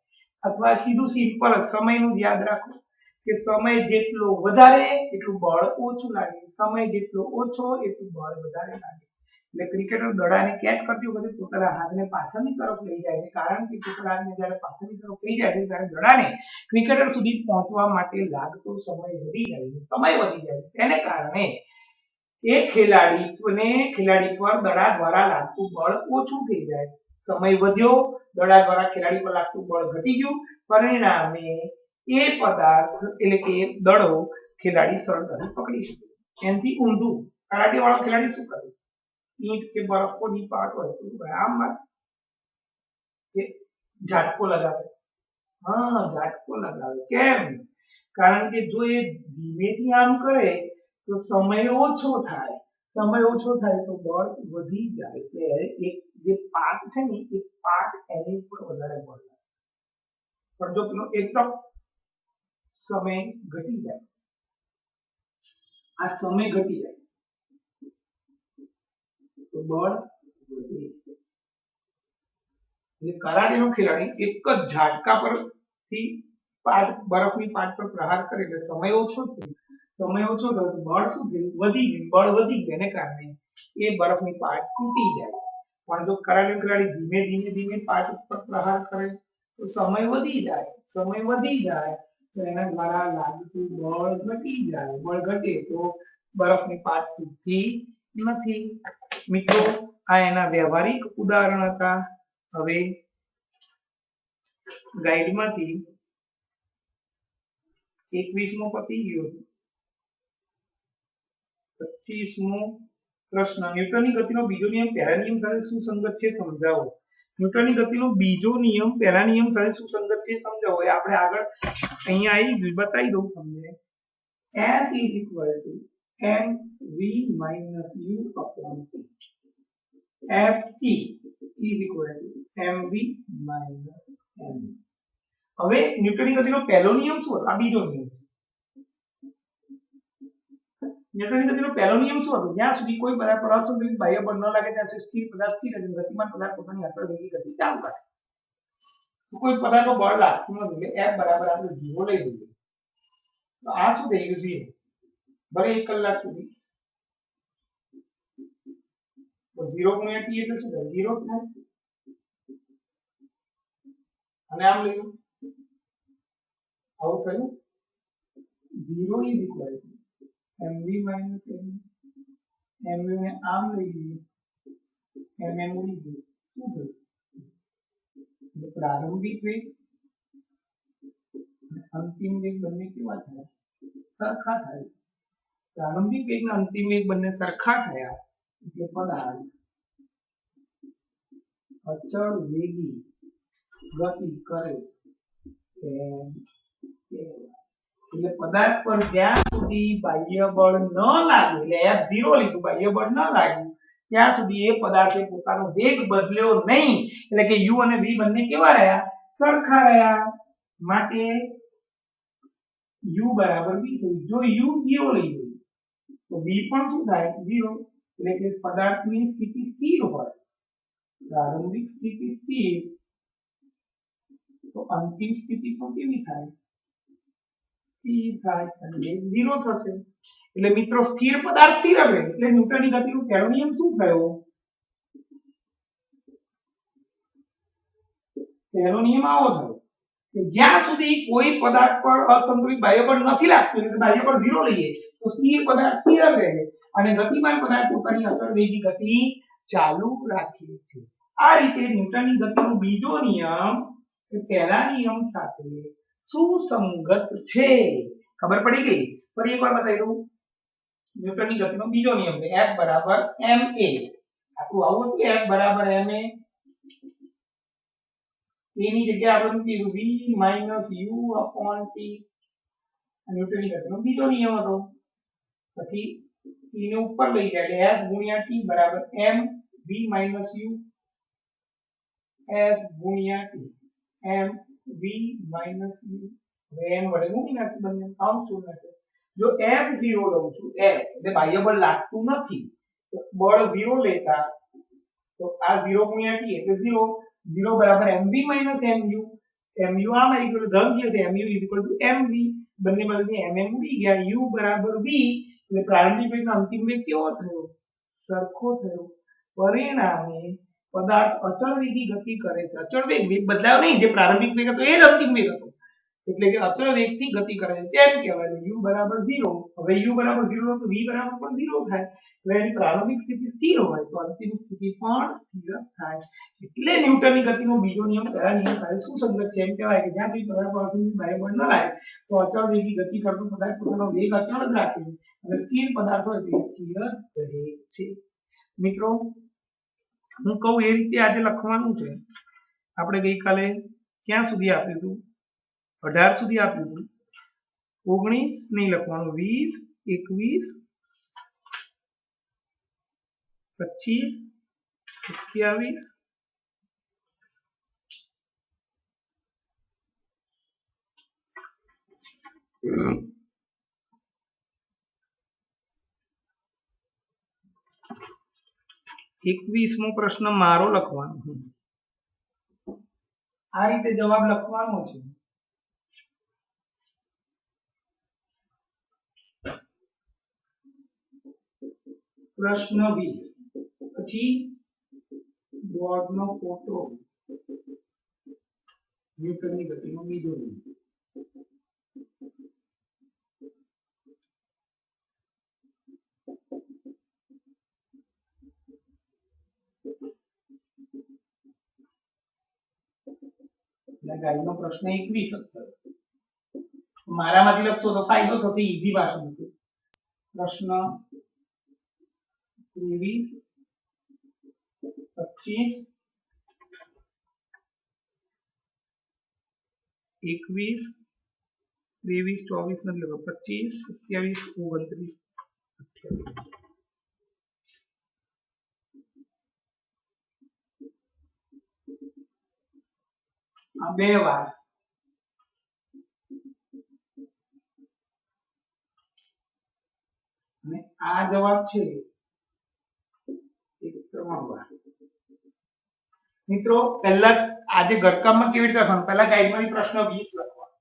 અથવા સીધું સિમ્પલ સમયનું યાદ રાખો કે સમય જેટલો વધારે એટલું બળ ઓછું લાગે સમય જેટલો ઓછો એટલું બળ વધારે લાગે એટલે ક્રિકેટર દડાને કેચ કરતી વખતે પોતાના હાથને પાછળની તરફ લઈ જાય છે કારણ કે પોતાના હાથને જ્યારે પાછળની તરફ લઈ જાય છે ત્યારે દડાને ક્રિકેટર સુધી પહોંચવા માટે લાગતો સમય વધી જાય છે તેને કારણે એ ખેલાડી પર દડા દ્વારા લાગતું બળ ઓછું થઈ જાય સમય વધ્યો દડા દ્વારા ખેલાડી પર લાગતું બળ ઘટી ગયું પરિણામે એ પદાર્થ એટલે કે દડો ખેલાડી સરળતાથી પકડી શકે એનાથી ઊંધું કરાટે વાળો ખેલાડી શું કરે ઈંટ કે બરફની પાટ હોય તો આમ ઝાટકો લગાવે કેમ કારણ કે જો એ ધીમેથી આમ કરે તો સમય ઓછો થાય તો બળ વધી જાય એટલે એક જે પાટ છે ને એ પાટ એની ઉપર વધારે બળ લાગે પણ જો પેલો એકદમ સમય ઘટી જાય આ સમય ઘટી જાય તો બળ વધે એટલે કરાટેનો ખેલાડી એક જ ઝાટકા પરથી બરફની પાટ પર પ્રહાર કરે એટલે સમય ઓછો થયો તો બળ શું થયું બળ વધી ગયું એને કારણે એ બરફની પાટ તૂટી જાય પણ જો કરાટેનો ખેલાડી ધીમે પાટ ઉપર પ્રહાર કરે તો સમય વધી જાય તો એના દ્વારા લાગતું બળ ઘટે તો બરફની પાટ તૂટતી નથી મિત્રો આ એના વ્યવહારિક ઉદાહરણ હતા હવે ગાઈડમાંથી 21મો પતી ગયો 25મો પ્રશ્ન ન્યૂટનની ગતિનો બીજો નિયમ પહેલા નિયમ સાથે સુસંગત છે સમજાવો ન્યૂટનની ગતિનો બીજો નિયમ પહેલા નિયમ સાથે સુસંગત છે સમજાવો એ આપણે આગળ અહીંયા આવી બતાવી દઉં તમને F = mv - u upon t Ft = mv - m હવે ન્યૂટનની ગતિનો પહેલો નિયમ શું હતો આ બીજો નિયમ છે ન્યૂટનની ગતિનો પહેલો નિયમ શું હતો જ્યાં સુધી કોઈ પદાર્થ પર બાહ્ય બળ ન લાગે ત્યાં સુધી સ્થિર પદાર્થ સ્થિર રહે ગતિમાન પદાર્થ પોતાની અચળ ગતિ ચાલુ રાખે તો કોઈ પદાર્થનો બળ લાગતું નથી એટલે F બરાબર આપણે 0 લઈ લઈએ તો આ શું થઈ ગયું 0 ભલે 1 કલાક સુધી તો 0 * t એટલે શું થાય 0 થાય અને આમ લઈએ આવું થયું 0 = mv - m mv ને આમ લઈ લઈએ mm ઉડી ગયું શું થયું પ્રારંભિક વેગ અને અંતિમ વેગ બંને કેવા થયા સરખા થાય પ્રારંભિક વેગ અને અંતિમ વેગ બંને સરખા થયા એટલે પદાર્થ અચળ વેગી ગતિ કરે એટલે પદાર્થ પર જ્યાં સુધી બાહ્ય બળ ન લાગે એટલે F0 લીધું બાહ્ય બળ ન લાગ્યું ત્યાં સુધી એ પદાર્થે પોતાનો વેગ બદલ્યો નહીં, એટલે કે u અને v બંને કેવા રહ્યા? સરખા રહ્યા. માટે u બરાબર v થયું. જો u 0 લઈએ તો v પણ શું થાય? 0. એટલે કે પદાર્થની સ્થિતિ સ્થિર હોય, પ્રારંભિક સ્થિતિ સ્થિર, તો અંતિમ સ્થિતિ પણ કેવી થાય? સ્થિર થાય, એટલે 0 થશે. એટલે મિત્રો સ્થિર પદાર્થ સ્થિર રહે, એટલે ન્યૂટનની ગતિનો પહેલો નિયમ શું થયો? પહેલો નિયમ આવો થયો કે જ્યાં સુધી કોઈ પદાર્થ પર અસંતુલિત બાહ્યબળ નથી લાગતું, એટલે બાહ્યબળ 0 લઈએ તો સ્થિર પદાર્થ સ્થિર રહે અને ગતિમાન પદાર્થ પોતાની અચળવેગી ગતિ ચાલુ રાખે છે. આ રીતે ન્યૂટનની ગતિનો બીજો નિયમ એ પહેલા નિયમ સાથે સુસંગત છે. ખબર પડી ગઈ? ફરી એકવાર બતાવી દઉં. ન્યૂટનની ગતિનો બીજો નિયમ છે F બરાબર ma. આટલું આવું હતું, F બરાબર ma. એની જગ્યાએ આપણે કીધું v - u/t. ન્યૂટનની ગતિનો બીજો નિયમ હતો. પછી t ને ઉપર લઈ ગયા એટલે F ગુણ્યા t બરાબર m v - u F ગુણ્યા t m v - u. હવે m વડે ગુણી નાખી બંને, કાઉન્ટ શું નાખે? જો F 0 લઉં છું, F એટલે બાહ્ય બળ લાગતું નથી, તો બળ 0 લેતા તો આ 0 ગુણ્યા t એટલે 0. 0 બરાબર mv - mu. mu આમ આવી ગયું, ધન છે mu mv. બંને માંથી mm ઉડી ગયા, u બરાબર v. એટલે પ્રારંભિક વેગનો અંતિમ વેગ કેવો થયો? સરખો થયો. પરિણામે પદાર્થ અચળ વેગી ગતિ કરે છે. અચળ વેગ બદલાયો નહીં, જે પ્રારંભિક વેગ હતો એ જ અંતિમ વેગ હતો, એટલે કે અચળ વેગથી ગતિ કરે છે તેમ કહેવાય. u બરાબર 0. હવે u બરાબર 0 તો v બરાબર પણ 0 થાય. એટલે એની પ્રારંભિક સ્થિતિ સ્થિર હોય તો અંતિમ સ્થિતિ પણ સ્થિર થાય. એટલે ન્યૂટનની ગતિનો બીજો નિયમ પહેલા નિયમ સાથે સુસંગત છે. એમ કહેવાય કે જ્યાં સુધી પદાર્થ પર અસંતુલિત બાહ્યબળ ન લાગે તો અચળ વેગી ગતિ કરતો પદાર્થ પોતાનો વેગ અચળ જ રાખે અને સ્થિર પદાર્થ હોય તે સ્થિર રહે છે. મિત્રો હું કહું એ રીતે આજે લખવાનું છે. આપણે ગઈકાલે ક્યાં સુધી આપ્યું હતું? 18 સુધી આપ્યું હતું. 19 નહીં લખવાનું, 20, 21, 25, 27, 21મો પ્રશ્ન મારો લખવાનો. આ રીતે જવાબ લખવાનો છે. પ્રશ્ન 20. પછી બોર્ડનો ફોટો, ન્યૂટનની ગતિનો બીજો નિયમ. ગાઈડનો પ્રશ્ન 21 હતો. મારામાંથી લખશો તો ફાયદો થશે, ઈઝી ભાષામાં. પ્રશ્ન 23, 25, 21, 23, 24 નથી લખો, 25, 27, 29, 28. આ બે વાર અને આ જવાબ છે એક 3 વાર. મિત્રો પહેલા આજે ઘરકામમાં કેવી રીતે લખવાનું? પહેલા ગાઈડમાંથી પ્રશ્ન 20 લખવાનો,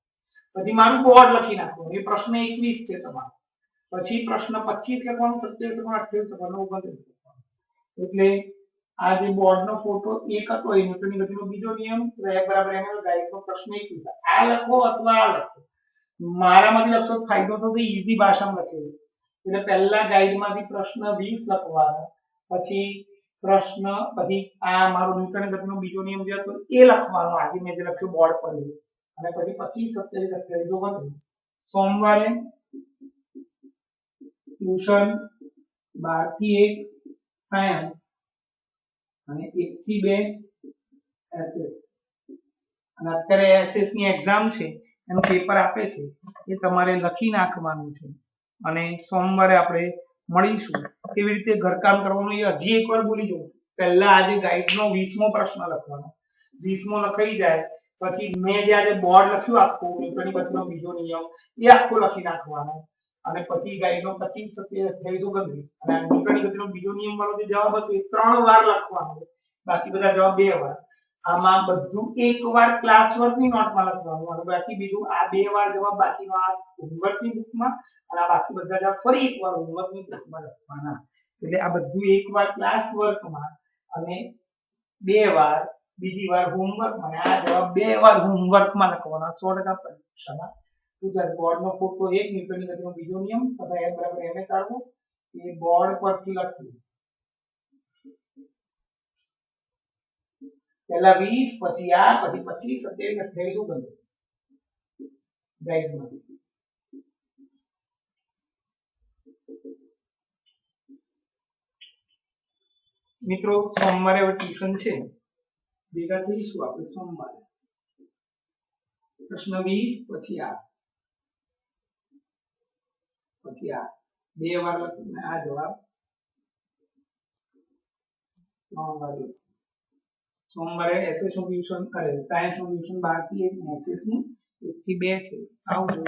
પછી મારું બોર્ડ લખી નાખવાનું. એ પ્રશ્ન 21 છે તમારો. પછી પ્રશ્ન 25 લખવાનો, 27 લખવાનો, 28 લખવાનો, 29 લખવાનો. એટલે આ જે બોર્ડનો ફોટો એક હતો એ ન્યૂટનની ગતિનો બીજો નિયમ, F બરાબર m. ગાઈડનો પ્રશ્ન 21. આ લખો અથવા આ લખો, મારામાંથી લખશો ફાયદો થશે, ઈઝી ભાષામાં લખેલું. એટલે પહેલા ગાઈડમાંથી પ્રશ્ન 20 લખવાનો, પછી પ્રશ્ન, પછી આ મારો ન્યૂટનની ગતિનો બીજો નિયમ જે હતો એ લખવાનો, આજે મેં જે લખ્યું બોર્ડ પર, અને પછી 25, 27, 28, 29. સોમવારે ટ્યુશન 12 થી 1 સાયન્સ અને 1 થી 2 એસએસ. અને અત્યારે એસએસ ની એક્ઝામ છે, એનું પેપર આપે છે, એ તમારે લખી નાખવાનું છે. અને સોમવારે આપણે મળીશું કેવી રીતે ઘરકામ કરવાનું એ હજી એકવાર બોલી દઉં. પહેલા આજે ગાઈડનો 20મો પ્રશ્ન લખવાનો. 20મો લખાઈ જાય પછી મેં જે આજે બોર્ડ લખ્યું આખું ન્યૂટનની ગતિનો બીજો નિયમ એ આખો લખી નાખવાનો અને પછી ગાઈડનો 25, 27, 28, 29 અને ન્યૂટનની ગતિનો બીજો નિયમ વાળો જે જવાબ હતો એ 3 વાર લખવાનો, બાકી બધા જવાબ 2 વાર. આમાં બધું એક વાર ક્લાસ વર્કની નોટમાં લખવાનું અને બાકી બીજું આ 2 વાર જવાબ બાકીનો આ હોમવર્કની બુકમાં અને આ બાકી બધા જવાબ ફરી એકવાર હોમવર્કની બુકમાં લખવાના. એટલે આ બધું એક વાર ક્લાસ વર્કમાં અને 2 વાર બીજી વાર હોમવર્કમાં અને આ જવાબ 2 વાર હોમવર્કમાં લખવાના. 100% પરીક્ષામાં પૂછાય. બોર્ડનો ફોટો એક, ન્યૂટનની ગતિનો બીજો નિયમ તથા m = ma કાઢવો એ બોર્ડ પરથી લખ્યું. પહેલા 20 પછી આ પછી 25, 27, 28, 29 ગાઈડમાં. મિત્રો સોમવારે હવે ટ્યુશન છે, ભેગા થઈશું આપણે સોમવારે. પ્રશ્ન 20 પછી આ 2 વાર લખીને આ જવાબ 3 વાર લખીને. સોમવારે એસએસ નું ટ્યુશન સાયન્સ નું ટ્યુશન 12 થી 1, એસએસ નું 1 થી 2 છે. આવજો.